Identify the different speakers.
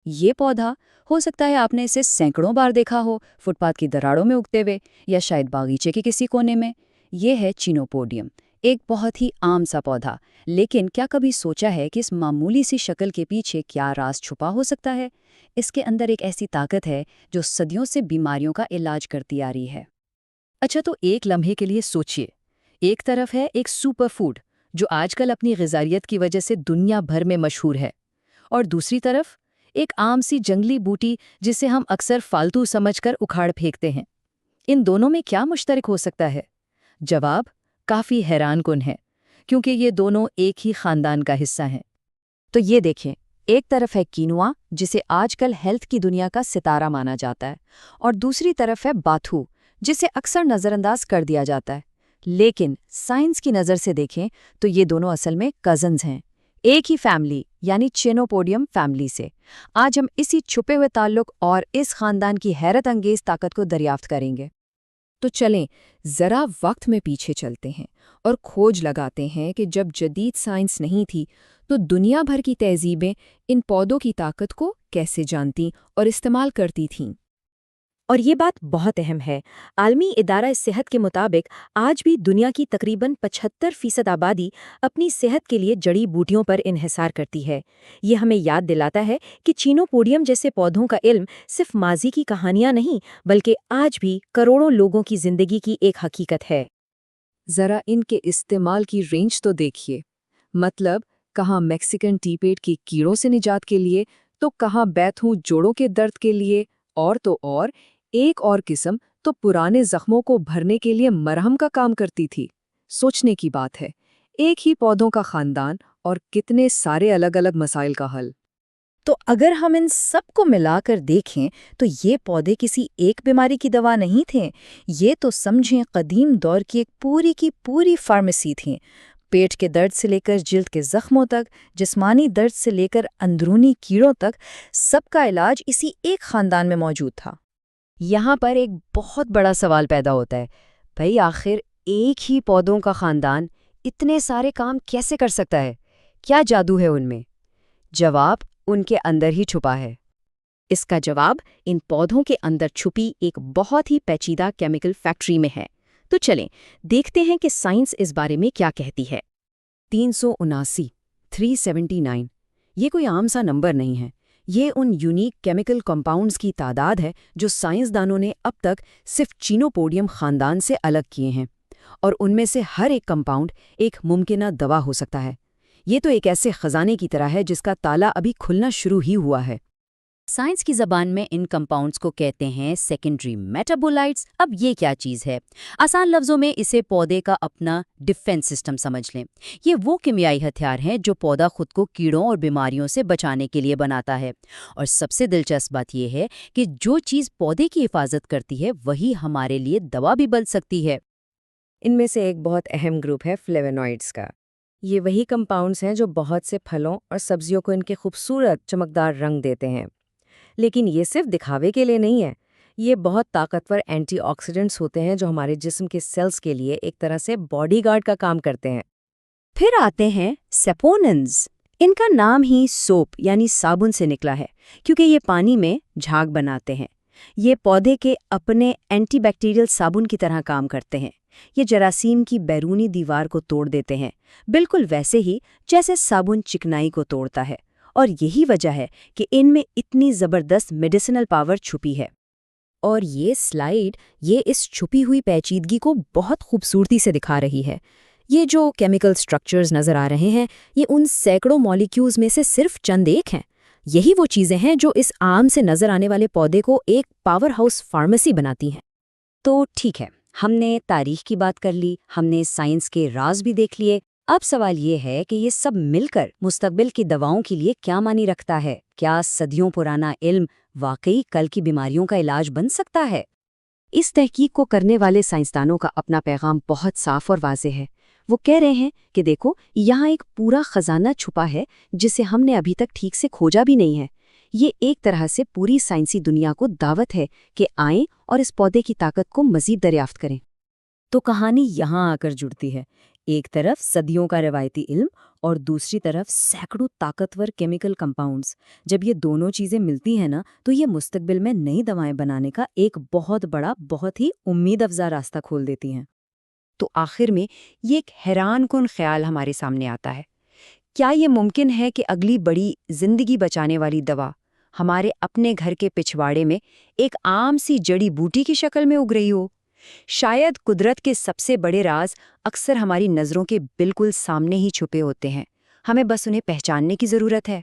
Speaker 1: ये पौधा, हो सकता है आपने इसे सैकड़ों बार देखा हो, फुटपाथ की दरारों में उगते हुए या शायद बागीचे के किसी कोने में। ये है चिनोपोडियम, एक बहुत ही आम सा पौधा। लेकिन क्या कभी सोचा है कि इस मामूली सी शक्ल के पीछे क्या राज छुपा हो सकता है? इसके अंदर एक ऐसी ताकत है जो सदियों से बीमारियों का इलाज करती आ रही है।
Speaker 2: अच्छा, तो एक लम्हे के लिए सोचिए। एक तरफ है एक सुपर फूड जो आजकल अपनी ग़िज़ाइयत की वजह से दुनिया भर में मशहूर है, और दूसरी तरफ एक आम सी जंगली बूटी जिसे हम अक्सर फालतू समझकर उखाड़ फेंकते हैं। इन दोनों में क्या मुश्तरक हो सकता है? जवाब काफ़ी हैरानकुन है, क्योंकि ये दोनों एक ही खानदान का हिस्सा हैं।
Speaker 1: तो ये देखें, एक तरफ है कीनुआ, जिसे आजकल हेल्थ की दुनिया का सितारा माना जाता है, और दूसरी तरफ है बाथू, जिसे अक्सर नज़रअंदाज कर दिया जाता है। लेकिन साइंस की नज़र से देखें तो ये दोनों असल में कज़न्स हैं, एक ही फैमिली यानी चिनोपोडियम फैमिली से। आज हम इसी छुपे हुए ताल्लुक और इस खानदान की हैरत अंगेज ताकत को दरियाफ्त करेंगे।
Speaker 2: तो चलें ज़रा वक्त में पीछे चलते हैं और खोज लगाते हैं कि जब जदीद साइंस नहीं थी तो दुनिया भर की तहज़ीबें इन पौधों की ताकत को कैसे जानती और इस्तेमाल करती थीं।
Speaker 3: और ये बात बहुत अहम है। आलमी इदारा सेहत के मुताबिक आज भी दुनिया की तकरीबन 75% आबादी अपनी सेहत के लिए जड़ी बूटियों पर इन्हिसार करती है। ये हमें याद दिलाता है कि चिनोपोडियम जैसे पौधों का इल्म सिर्फ माजी की कहानियां नहीं, बल्कि आज भी करोड़ों लोगों की जिंदगी की एक हकीकत है।
Speaker 2: ज़रा इनके इस्तेमाल की रेंज तो देखिए। मतलब, कहाँ मैक्सिकन टीपेट की कीड़ों से निजात के लिए, तो कहाँ बैथू जोड़ों के दर्द के लिए, और तो और एक और किस्म तो पुराने जख्मों को भरने के लिए मरहम का काम करती थी। सोचने की बात है, एक ही पौधों का खानदान और कितने सारे अलग अलग मसाइल का हल।
Speaker 1: तो अगर हम इन सबको मिलाकर देखें तो ये पौधे किसी एक बीमारी की दवा नहीं थे। ये तो समझें कदीम दौर की पूरी फार्मेसी थी। पेट के दर्द से लेकर जिल्द के जख्मों तक, जिस्मानी दर्द से लेकर अंदरूनी कीड़ों तक, सबका इलाज इसी एक खानदान में मौजूद था। यहाँ पर एक बहुत बड़ा सवाल पैदा होता है, भाई आखिर एक ही पौधों का खानदान इतने सारे काम कैसे कर सकता है? क्या जादू है उनमें? जवाब उनके अंदर ही छुपा है।
Speaker 3: इसका जवाब इन पौधों के अंदर छुपी एक बहुत ही पेचीदा केमिकल फैक्ट्री में है। तो चलें देखते हैं कि साइंस इस बारे में क्या कहती है।
Speaker 2: 379 ये कोई आम सा नंबर नहीं है। ये उन यूनिक केमिकल कंपाउंड्स की तादाद है जो साइंसदानों ने अब तक सिर्फ चिनोपोडियम खानदान से अलग किए हैं, और उनमें से हर एक कंपाउंड एक मुमकिना दवा हो सकता है। ये तो एक ऐसे खजाने की तरह है जिसका ताला अभी खुलना शुरू ही हुआ है।
Speaker 1: साइंस की ज़बान में इन कंपाउंड्स को कहते हैं सेकेंडरी मेटाबोलाइट्स। अब ये क्या चीज़ है? आसान लफ्ज़ों में इसे पौधे का अपना डिफेंस सिस्टम समझ लें। ये वो किमियाई हथियार हैं जो पौधा खुद को कीड़ों और बीमारियों से बचाने के लिए बनाता है। और सबसे दिलचस्प बात यह है कि जो चीज़ पौधे की हिफाजत करती है वही हमारे लिए दवा भी बन सकती है।
Speaker 3: इनमें से एक बहुत अहम ग्रुप है फ्लेवोनॉइड्स का। ये वही कंपाउंड्स हैं जो बहुत से फलों और सब्जियों को इनके खूबसूरत चमकदार रंग देते हैं। लेकिन ये सिर्फ दिखावे के लिए नहीं है। ये बहुत ताकतवर एंटीऑक्सीडेंट्स होते हैं जो हमारे जिस्म के सेल्स के लिए एक तरह से बॉडीगार्ड का काम करते हैं।
Speaker 1: फिर आते हैं सेपोनिन्स। इनका नाम ही सोप यानी साबुन से निकला है, क्योंकि ये पानी में झाग बनाते हैं। ये पौधे के अपने एंटीबैक्टीरियल साबुन की तरह काम करते हैं। ये जरासीम की बैरूनी दीवार को तोड़ देते हैं, बिल्कुल वैसे ही जैसे साबुन चिकनाई को तोड़ता है। और यही वजह है कि इनमें इतनी ज़बरदस्त मेडिसिनल पावर छुपी है।
Speaker 3: और ये स्लाइड इस छुपी हुई पेचीदगी को बहुत खूबसूरती से दिखा रही है। ये जो केमिकल स्ट्रक्चर्स नज़र आ रहे हैं, ये उन सैकड़ों मॉलिक्यूल्स में से सिर्फ चंद एक हैं। यही वो चीज़ें हैं जो इस आम से नज़र आने वाले पौधे को एक पावर हाउस फार्मेसी बनाती हैं।
Speaker 1: तो ठीक है, हमने तारीख की बात कर ली, हमने साइंस के राज भी देख लिए। अब सवाल ये है कि ये सब मिलकर मुस्तकबिल की दवाओं के लिए क्या मानी रखता है? क्या सदियों पुराना इल्म वाकई कल की बीमारियों का इलाज बन सकता है?
Speaker 3: इस तहकीक को करने वाले साइंसदानों का अपना पैगाम बहुत साफ और वाज़ेह है। वो कह रहे हैं कि देखो, यहाँ एक पूरा खजाना छुपा है जिसे हमने अभी तक ठीक से खोजा भी नहीं है। ये एक तरह से पूरी साइंसी दुनिया को दावत है कि आएं और इस पौधे की ताकत को मज़ीद दरियाफ्त करें।
Speaker 1: तो कहानी यहाँ आकर जुड़ती है।
Speaker 3: ایک طرف صدیوں کا روایتی علم اور دوسری طرف سینکڑوں طاقتور کیمیکل کمپاؤنڈز. جب یہ دونوں چیزیں ملتی ہیں نا تو یہ مستقبل میں نئی دوائیں بنانے کا ایک بہت بڑا، بہت ہی امید افزا راستہ کھول دیتی ہیں.
Speaker 4: تو آخر میں یہ ایک حیران کن خیال ہمارے سامنے آتا ہے. کیا یہ ممکن ہے کہ اگلی بڑی زندگی بچانے والی دوا ہمارے اپنے گھر کے پچھواڑے میں ایک عام سی جڑی بوٹی کی شکل میں اگ رہی ہو؟ شاید قدرت کے سب سے بڑے راز اکثر ہماری نظروں کے بالکل سامنے ہی چھپے ہوتے ہیں، ہمیں بس انہیں پہچاننے کی ضرورت ہے.